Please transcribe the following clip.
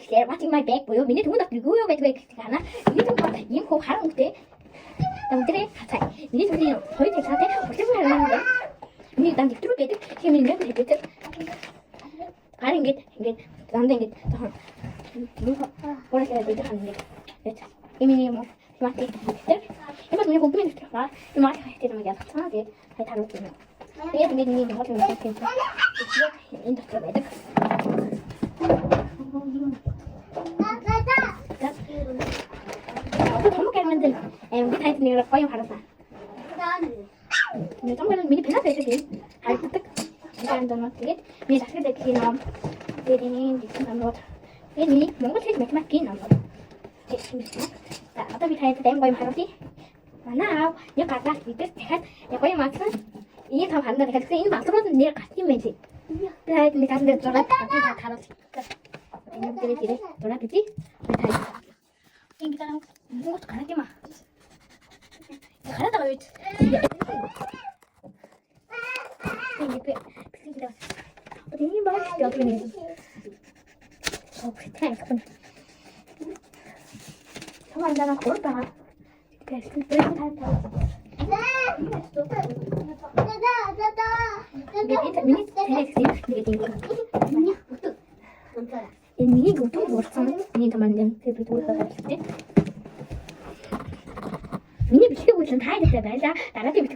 тэгэхээр what's in my bag буюу миний түмэн дотор юу байдаг вэ гэх хана миний түмэн ийм хөө харан өнгөтэй өдрөө хацаа миний түмний хоёр цагаатай бүлээн харан миний дан дэвтрүү байдаг тийм юм яг хэлээд гар ингээд дандаа ингээд тохон юу боолоо байдаг хана ингээд имийн юм мати дэвтэр ямар миний хөнгөн дэвтэр ба юм мати хэвтэр юм яг цаа тэгээд хай таруул юм тэгээд миний хоол юм хийх юм энэ дотор байдаг Mình em cái thay thì là có em phải không? Nếu trong cái mình phải thì hay tức đang đang nói thế mình sẽ được khi nào thì thì làm rồi cái này muốn có thể make cái nào đã tôi bị thay thì đem quay phải không mà nào nhớ cả ra thì cái khác nhà quay mà thôi ý thằng hắn là cái gì mà tôi muốn nhớ cả cái mình gì đây mình đang được cho nó cái gì thà đâu em cái gì đấy cho nó cái gì thay ini kita mau sekarang gimana? Sekarang tahu itu. Ini kita. Ini banget dia tuh ini. Oh, thanks. Sama ada nak korban. Guys, kita tahu. Ini butuh bosan. Ini teman yang butuh bosan. Миний бичлэг үйлэн таа гэдэг байлаа. Дараагийн